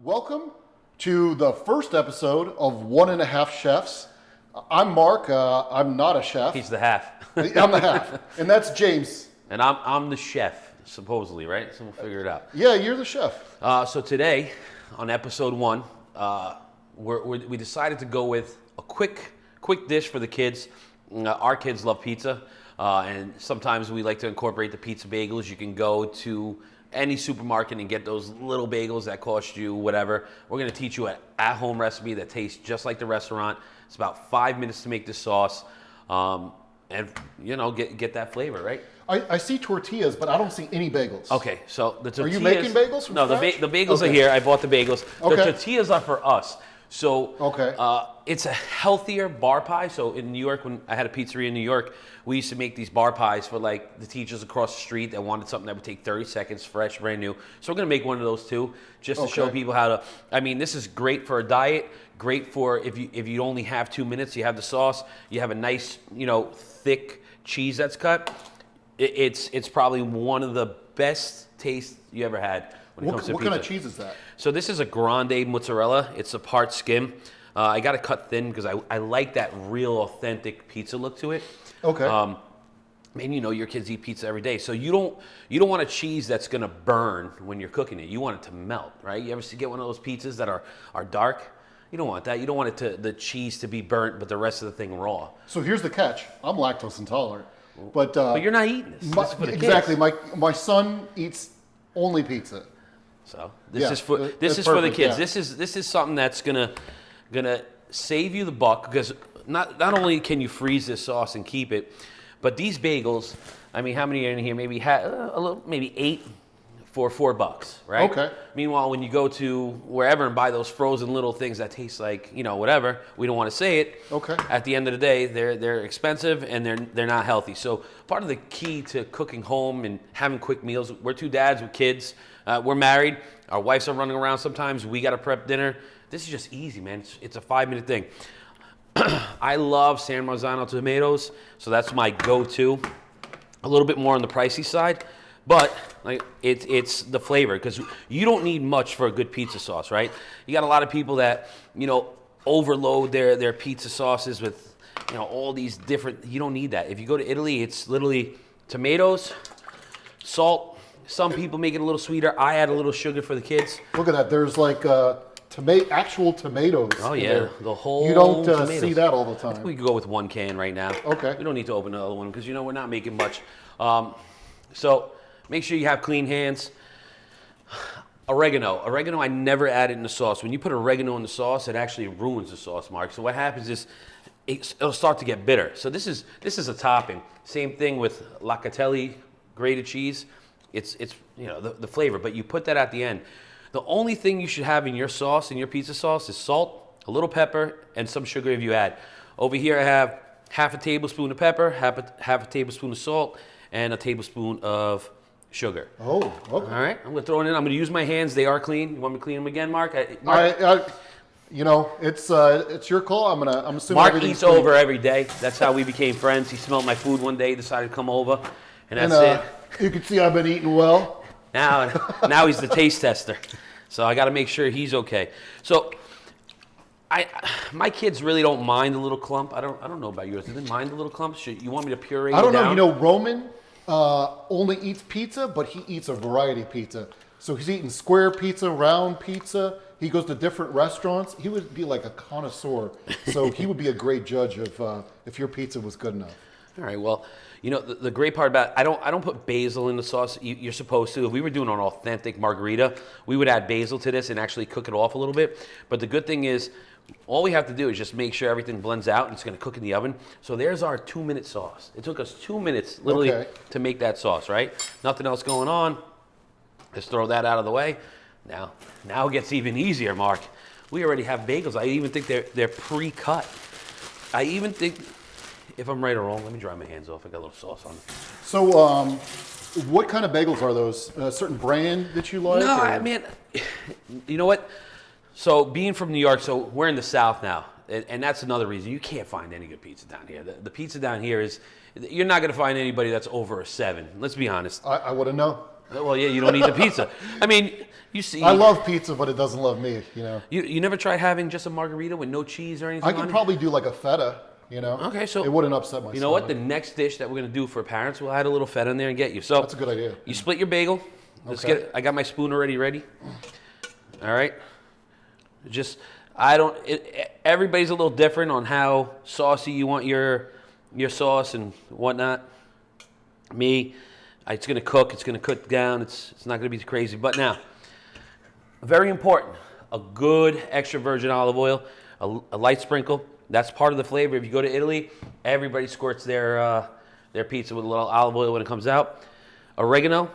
Welcome to the first episode of One and a Half Chefs. I'm Mark. I'm not a chef. He's the half. I'm the half. And that's James. And I'm the chef, supposedly, right? So we'll figure it out. Yeah, you're the chef. So today, on episode 1, we decided to go with a quick dish for the kids. Our kids love pizza, and sometimes we like to incorporate the pizza bagels. You can go to any supermarket and get those little bagels that cost you whatever. We're going to teach you an at-home recipe that tastes just like the restaurant. It's about 5 minutes to make the sauce, and get that flavor, right? I see tortillas, but I don't see any bagels. Okay, so the tortillas. Are you making bagels from No, scratch? the bagels are here. I bought the bagels. Okay. The tortillas are for us. So Okay. it's a healthier bar pie. So in New York, when I had a pizzeria in New York, we used to make these bar pies for like the teachers across the street that wanted something that would take 30 seconds, fresh, brand new. So we're gonna make one of those too, just to show people how to. I mean, this is great for a diet. Great for if you only have 2 minutes. You have the sauce. You have a nice, thick cheese that's cut. It's probably one of the best tastes you ever had when it comes to pizza. What kind of cheese is that? So this is a grande mozzarella. It's a part skim. I got it cut thin because I like that real authentic pizza look to it. Okay. And your kids eat pizza every day, so you don't want a cheese that's gonna burn when you're cooking it. You want it to melt, right? You ever get one of those pizzas that are dark? You don't want that. You don't want the cheese to be burnt, but the rest of the thing raw. So here's the catch. I'm lactose intolerant. But you're not eating this. This is for the kids. Exactly. My son eats only pizza. So this is for the perfect, kids. yeah. This is something that's gonna save you the buck, because not only can you freeze this sauce and keep it, but these bagels. I mean, how many are in here? Maybe maybe 8 for $4, right? Okay. Meanwhile, when you go to wherever and buy those frozen little things that taste like whatever, we don't want to say it. Okay. At the end of the day, they're expensive and they're not healthy. So part of the key to cooking home and having quick meals. We're 2 dads with kids. We're married. Our wives are running around sometimes. We got to prep dinner. This is just easy, man. It's a 5-minute thing. I love San Marzano tomatoes, so that's my go-to. A little bit more on the pricey side, but it's the flavor, because you don't need much for a good pizza sauce, right? You got a lot of people that overload their pizza sauces with all these different. You don't need that. If you go to Italy, it's literally tomatoes, salt. Some people make it a little sweeter. I add a little sugar for the kids. Look at that. There's like actual tomatoes. Oh yeah, there. the whole. You don't tomatoes. see that all the I think time. we could go with 1 can right now. Okay. We don't need to open another one because we're not making much. So make sure you have clean hands. Oregano. I never add it in the sauce. When you put oregano in the sauce, it actually ruins the sauce, Mark. So what happens is it'll start to get bitter. So this is a topping. Same thing with locatelli grated cheese. It's the flavor, but you put that at the end. The only thing you should have in your sauce, in your pizza sauce, is salt, a little pepper, and some sugar if you add. Over here I have half a tablespoon of pepper, half a tablespoon of salt, and a tablespoon of sugar. Oh, okay. All right, I'm gonna throw it in. I'm gonna use my hands. They are clean. You want me to clean them again, Mark? It's your call. I'm assuming Mark everything's eats clean. over every day. That's how we became friends. He smelled my food one day, decided to come over, and that's it. You can see I've been eating well. Now he's the taste tester. So I got to make sure he's okay. So my kids really don't mind a little clump. I don't know about yours. Do they mind a little clump? You want me to puree it down? I don't know. Roman only eats pizza, but he eats a variety of pizza. So he's eating square pizza, round pizza. He goes to different restaurants. He would be like a connoisseur. So he would be a great judge of if your pizza was good enough. All right. Well, the great part about I don't put basil in the sauce. You're supposed to. If we were doing an authentic margarita, we would add basil to this and actually cook it off a little bit. But the good thing is, all we have to do is just make sure everything blends out, and it's going to cook in the oven. So there's our 2-minute sauce. It took us 2 minutes literally to make that sauce, right? Nothing else going on. Just throw that out of the way. Now it gets even easier, Mark. We already have bagels. I even think they're pre-cut. I even think. If I'm right or wrong, let me dry my hands off. I got a little sauce on it. So, what kind of bagels are those? A certain brand that you like? No, man, you know what? So, being from New York, so we're in the South now, and that's another reason. You can't find any good pizza down here. The pizza down here is, you're not going to find anybody that's over a 7. Let's be honest. I wouldn't know. Well, yeah, you don't eat the pizza. I mean, you see. I love pizza, but it doesn't love me. You know. You never tried having just a margarita with no cheese or anything? I could probably do like a feta. You know. Okay, so it wouldn't upset my. You know what? The next dish that we're gonna do for parents, we'll add a little feta in there and get you. So that's a good idea. You split your bagel. Let's get it. I got my spoon already ready. All right. Just everybody's a little different on how saucy you want your sauce and whatnot. Me, it's gonna cook. It's gonna cook down. It's not gonna be too crazy. But now, very important: a good extra virgin olive oil, a light sprinkle. That's part of the flavor. If you go to Italy, everybody squirts their pizza with a little olive oil when it comes out. Oregano,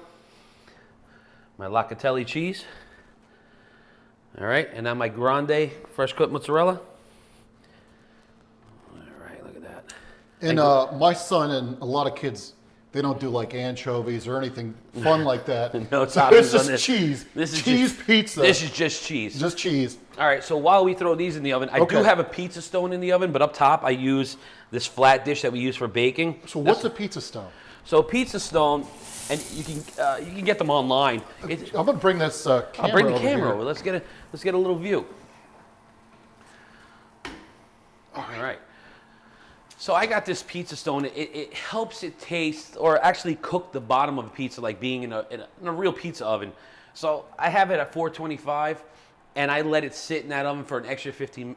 my locatelli cheese. All right, and now my grande fresh cut mozzarella. All right, look at that. And my son and a lot of kids, they don't do like anchovies or anything fun like that. No so toppings it's just on this. cheese. This is cheese pizza. This is just cheese. Just cheese. All right, so while we throw these in the oven, I do have a pizza stone in the oven, but up top I use this flat dish that we use for baking. So what's a pizza stone? So pizza stone, and you can get them online. I'm gonna bring this camera. I'll bring the over camera here. over. Let's get a little view. All right. So I got this pizza stone. It helps it taste, or actually cook the bottom of a pizza like being in a real pizza oven. So I have it at 425, and I let it sit in that oven for an extra 15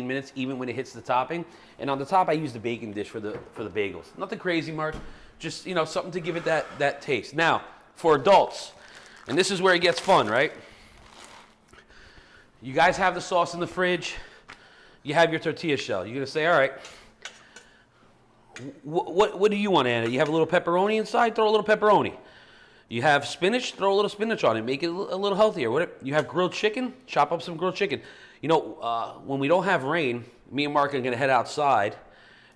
minutes, even when it hits the topping. And on the top, I use the baking dish for the bagels. Nothing crazy, Mark. Just something to give it that taste. Now, for adults, and this is where it gets fun, right? You guys have the sauce in the fridge. You have your tortilla shell. You're gonna say, all right. What do you want to add? You have a little pepperoni inside? Throw a little pepperoni. You have spinach? Throw a little spinach on it. Make it a little healthier. You have grilled chicken? Chop up some grilled chicken. When we don't have rain, me and Mark are going to head outside,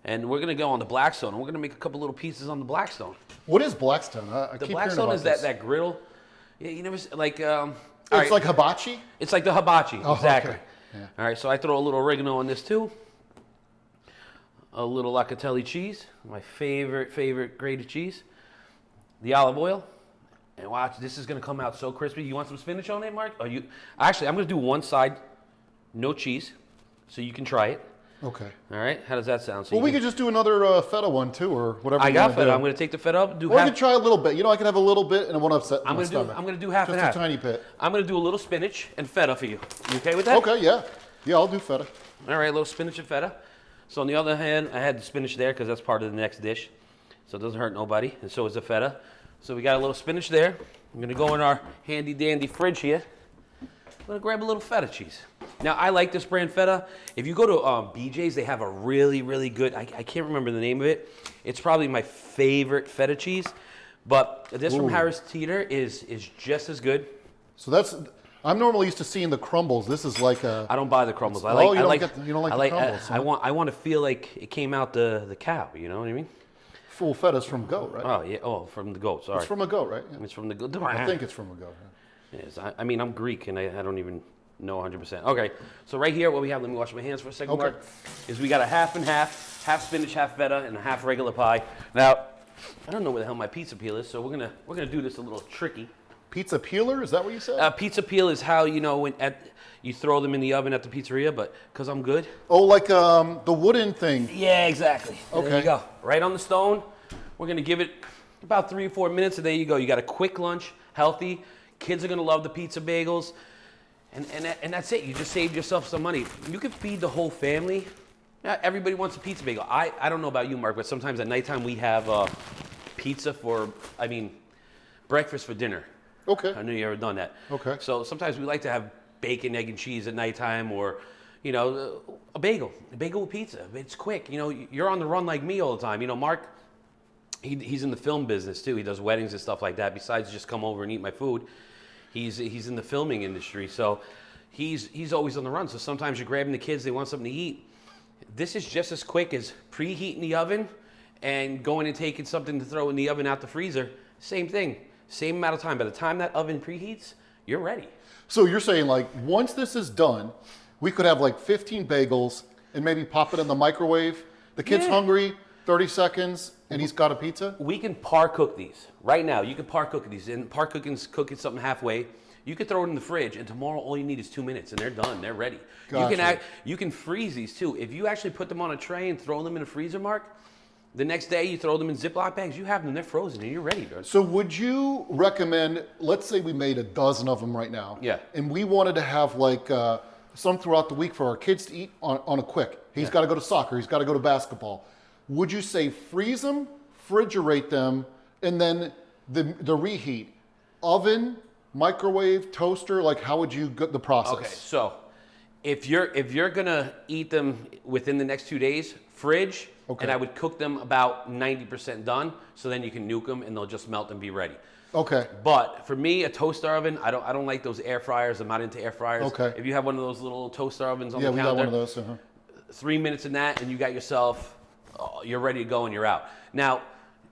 and we're going to go on the Blackstone, and we're going to make a couple little pieces on the Blackstone. What is Blackstone? The Blackstone is that griddle. Yeah, you never like. It's like hibachi. It's like the hibachi, exactly. Okay. Yeah. All right, so I throw a little oregano on this too. A little locatelli cheese, my favorite grated cheese. The olive oil. And watch, this is going to come out so crispy. You want some spinach on it, Mark? Actually, I'm going to do one side, no cheese, so you can try it. Okay. All right. How does that sound? So we could just do another feta one too, or whatever. I got feta. I'm going to take the feta up. I could try a little bit. I can have a little bit, and it won't upset my stomach. I'm going to do half and half. Just a tiny bit. I'm going to do a little spinach and feta for you. You okay with that? Okay. Yeah. Yeah, I'll do feta. All right, a little spinach and feta. So on the other hand, I had the spinach there because that's part of the next dish. So it doesn't hurt nobody, and so is the feta. So we got a little spinach there. I'm going to go in our handy dandy fridge here. I'm going to grab a little feta cheese. Now, I like this brand feta. If you go to BJ's, they have a really, really good, I can't remember the name of it. It's probably my favorite feta cheese. But this from Harris Teeter is just as good. So I'm normally used to seeing the crumbles. This is like a... I don't buy the crumbles. You don't like the crumbles. I want to feel like it came out the cow, you know what I mean? Full feta's from goat, right? Oh, yeah. Oh, from the goat, sorry. It's from a goat, right? Yeah. It's from the goat. I think it's from a goat. Yeah. It is. I mean, I'm Greek, and I don't even know 100%. Okay, so right here, what we have, let me wash my hands for a second, Mark, is we got a half and half spinach, half feta, and a half regular pie. Now, I don't know where the hell my pizza peel is, so we're gonna do this a little tricky. Pizza peeler? Is that what you said? Pizza peel is how, you throw them in the oven at the pizzeria, but because I'm good. Oh, like the wooden thing. Yeah, exactly. Okay. There you go. Right on the stone. We're going to give it about 3 or 4 minutes, and there you go. You got a quick lunch, healthy. Kids are going to love the pizza bagels. And that's it. You just saved yourself some money. You can feed the whole family. Yeah, everybody wants a pizza bagel. I don't know about you, Mark, but sometimes at nighttime we have pizza breakfast for dinner. Okay. I know you ever done that. Okay. So sometimes we like to have bacon, egg, and cheese at nighttime, or a bagel with pizza. It's quick. You're on the run like me all the time. Mark, he's in the film business too. He does weddings and stuff like that. Besides just come over and eat my food, he's in the filming industry. So he's always on the run. So sometimes you're grabbing the kids, they want something to eat. This is just as quick as preheating the oven and going and taking something to throw in the oven out the freezer. Same thing. Same amount of time. By the time that oven preheats, you're ready. So you're saying once this is done, we could have 15 bagels and maybe pop it in the microwave. The kid's hungry, 30 seconds, and he's got a pizza? We can par cook these right now. You can par cook these, and par cooking's cooking something halfway. You could throw it in the fridge, and tomorrow all you need is 2 minutes, and they're done. They're ready. Gotcha. You can freeze these too. If you actually put them on a tray and throw them in a freezer, Mark, the next day you throw them in Ziploc bags. You have them. They're frozen, and you're ready, dude. So would you recommend? Let's say we made a dozen of them right now. Yeah. And we wanted to have like some throughout the week for our kids to eat on a quick. He's got to go to soccer. He's got to go to basketball. Would you say freeze them, refrigerate them, and then the reheat, oven, microwave, toaster? Like how would you go the process? Okay, so if you're gonna eat them within the next 2 days, fridge, and I would cook them about 90% done, so then you can nuke them and they'll just melt and be ready. Okay. But for me, a toaster oven, I don't like those air fryers. I'm not into air fryers. Okay. If you have one of those little toaster ovens on the Yeah, counter, we got one of those. 3 minutes in that, and you got yourself, you're ready to go and you're out. Now,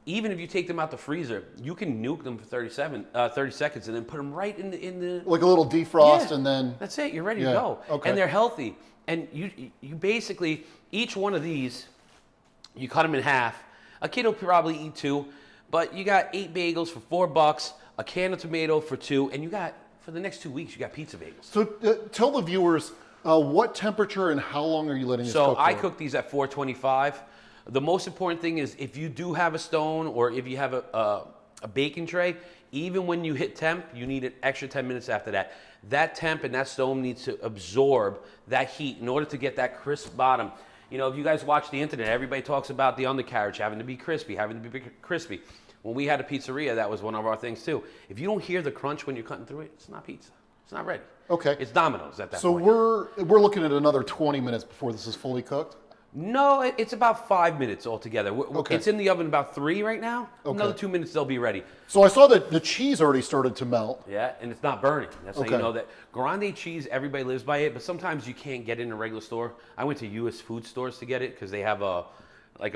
even if you take them out the freezer, you can nuke them for 30 seconds and then put them right in the Like a little defrost, Yeah, and then that's it. You're ready Yeah, to go. okay. And they're healthy. And you basically, each one of these, you cut them in half. A kid will probably eat 2, but you got 8 bagels for $4, a can of tomato for 2, and you got, for the next 2 weeks, you got pizza bagels. So tell the viewers what temperature and how long are you letting this cook So I for? cook these at 425. The most important thing is if you do have a stone or if you have a baking tray, even when you hit temp, you need an extra 10 minutes after that. That temp and that stone needs to absorb that heat in order to get that crisp bottom. You know, if you guys watch the internet, everybody talks about the undercarriage having to be crispy, When we had a pizzeria, that was one of our things too. If you don't hear the crunch when you're cutting through it, it's not pizza. It's not ready. Okay. It's Domino's at that So point. we're looking at another 20 minutes before this is fully cooked? No, it's about 5 minutes altogether. Okay. It's in the oven about 3 right now. Okay. Another 2 minutes, they'll be ready. So I saw that the cheese already started to melt. Yeah, and it's not burning. That's how Okay. you know that. Grande cheese, everybody lives by it, but sometimes you can't get it in a regular store. I went to U.S. food stores to get it because they have a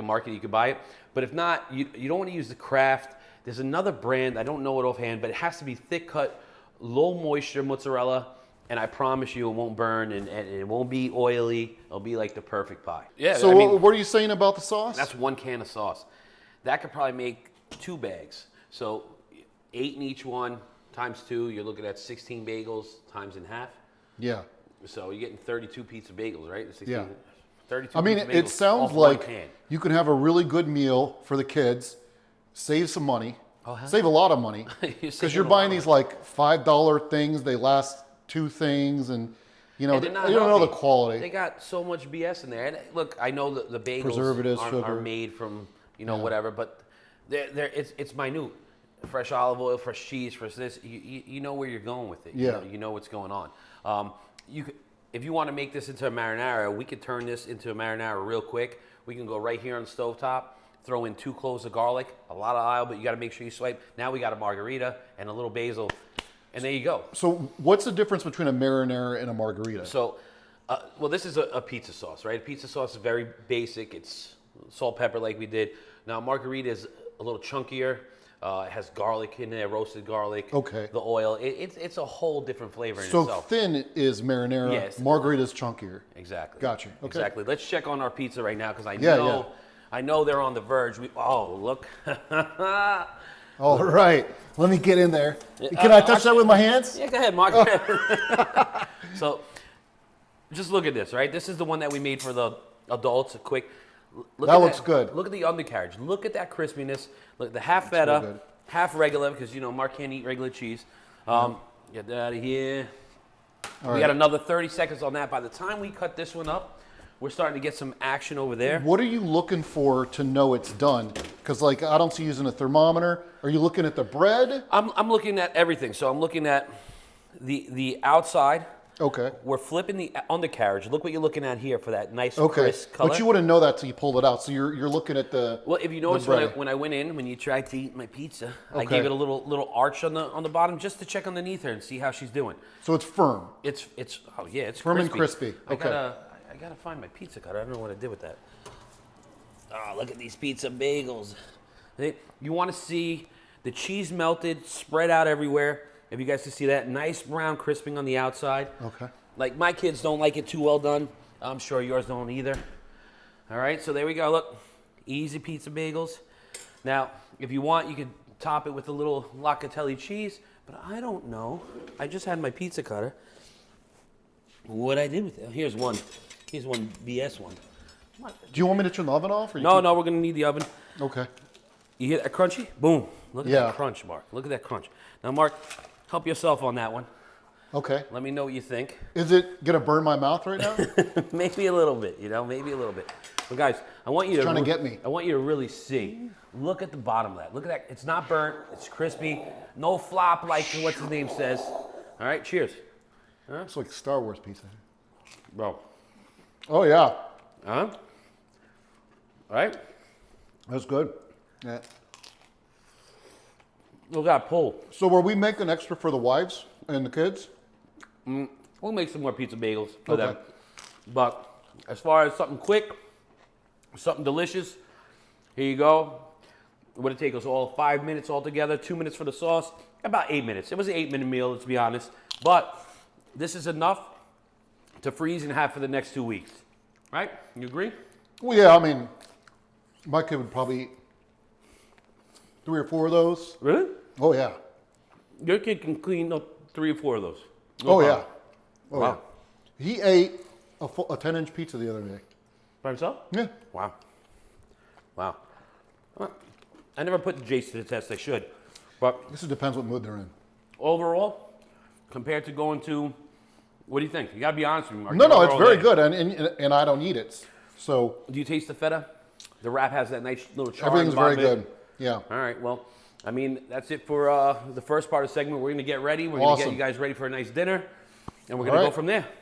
market you can buy it. But if not, you don't want to use the Kraft. There's another brand, I don't know it offhand, but it has to be thick cut, low moisture mozzarella. And I promise you it won't burn and it won't be oily. It'll be like the perfect pie. Yeah, So what are you saying about the sauce? that's 1 can of sauce. That could probably make 2 bags. So 8 in each one times 2, you're looking at 16 bagels times in half. Yeah. So you're getting 32 pizza bagels, right? 16, Yeah. 32 I mean, pizza it bagels sounds off 1 like can. you can have a really good meal for the kids, save some money, Oh, hell save a lot of money, You're because saving you're a buying lot. these like $5 things. They last 2 things, and you know And you they're don't not know the healthy. quality. They got so much BS in there. And look, I know that the bagels Preservatives, are sugar. made from, whatever, but it's minute. Fresh olive oil, fresh cheese, fresh this. You know where you're going with it. Yeah. You know what's going on. If you want to make this into a marinara, we could turn this into a marinara real quick. We can go right here on the stovetop, throw in 2 cloves of garlic, a lot of oil, but you got to make sure you swipe. Now we got a margarita and a little basil, and there you go. So what's the difference between a marinara and a margarita? So, well, this is a pizza sauce, right? Pizza sauce is very basic. It's salt, pepper, like we did. Now, margarita is a little chunkier. It has garlic in there, roasted garlic. Okay. The oil. It's a whole different flavor in So itself. thin is marinara. Yes. Margarita's chunkier. Exactly. Gotcha. Okay. Exactly. Let's check on our pizza right now because Yeah. I know they're on the verge. Look. All right. Let me get in there. Can I touch that with my hands? Yeah, go ahead, Mark. So, just look at this, right? This is the one that we made for the adults. A quick. Look That at looks good. Look at the undercarriage. Look at that crispiness. Look, the half real feta, good. half regular, because Mark can't eat regular cheese. Get that out of here. All We right. got another 30 seconds on that. By the time we cut this one up, we're starting to get some action over there. What are you looking for to know it's done? Because like I don't see you using a thermometer. Are you looking at the bread? I'm looking at everything. So I'm looking at the outside. Okay. We're flipping the undercarriage. Look what you're looking at here for that nice Okay. crisp color. But you wouldn't know that till you pulled it out. So you're looking at the. Well, if you notice bread. when I went in, when you tried to eat my pizza, I Okay. gave it a little arch on the bottom just to check underneath her and see how she's doing. So it's firm. It's Firm and crispy. Okay. I gotta find my pizza cutter. I don't know what I did with that. Oh, look at these pizza bagels. You want to see the cheese melted, spread out everywhere. If you guys can see that, nice brown crisping on the outside. Okay. Like my kids don't like it too well done. I'm sure yours don't either. All right, so there we go. Look, easy pizza bagels. Now, if you want, you could top it with a little locatelli cheese, but I don't know. I just had my pizza cutter. What I did with it? Here's one BS one. Do you want me to turn the oven off? Or No, we're gonna need the oven. Okay. You hear that crunchy? Boom. Look at Yeah. that crunch, Mark. Look at that crunch. Now, Mark, help yourself on that one. Okay. Let me know what you think. Is it gonna burn my mouth right now? Maybe a little bit, maybe a little bit. But guys, I want you to trying to get me. I want you to really see. Look at the bottom of that. Look at that. It's not burnt. It's crispy. No flop like what's his name says. All right, cheers. It's like Star Wars pizza. Bro. Oh yeah, Huh? All right? that's good. Yeah. Look at that pull. So were we making extra for the wives and the kids? We'll make some more pizza bagels for Okay. them. But as far as something quick, something delicious, here you go. It would have taken us all 5 minutes altogether, 2 minutes for the sauce, about 8 minutes. It was an 8-minute meal, let's be honest. But this is enough to freeze and have for the next 2 weeks. Right? You agree? Well, yeah. I mean, my kid would probably eat 3 or 4 of those. Really? Oh yeah. Your kid can clean up 3 or 4 of those. No Oh yeah. problem. Oh Wow. yeah. He ate a 10-inch pizza the other day. By himself? Yeah. Wow. Wow. Well, I never put the Jace to the test. I should. But This depends what mood they're in. overall, compared to going to, what do you think? You got to be honest with me, Mark. No, You're no, over it's all very day. good, and I don't eat it. So Do you taste the feta? The wrap has that nice little char. everything's in the very bottom of good. it. Yeah. All right. Well, I mean, that's it for the first part of the segment. We're going to get ready. We're going to get Awesome. you guys ready for a nice dinner. And we're going to All go right. from there.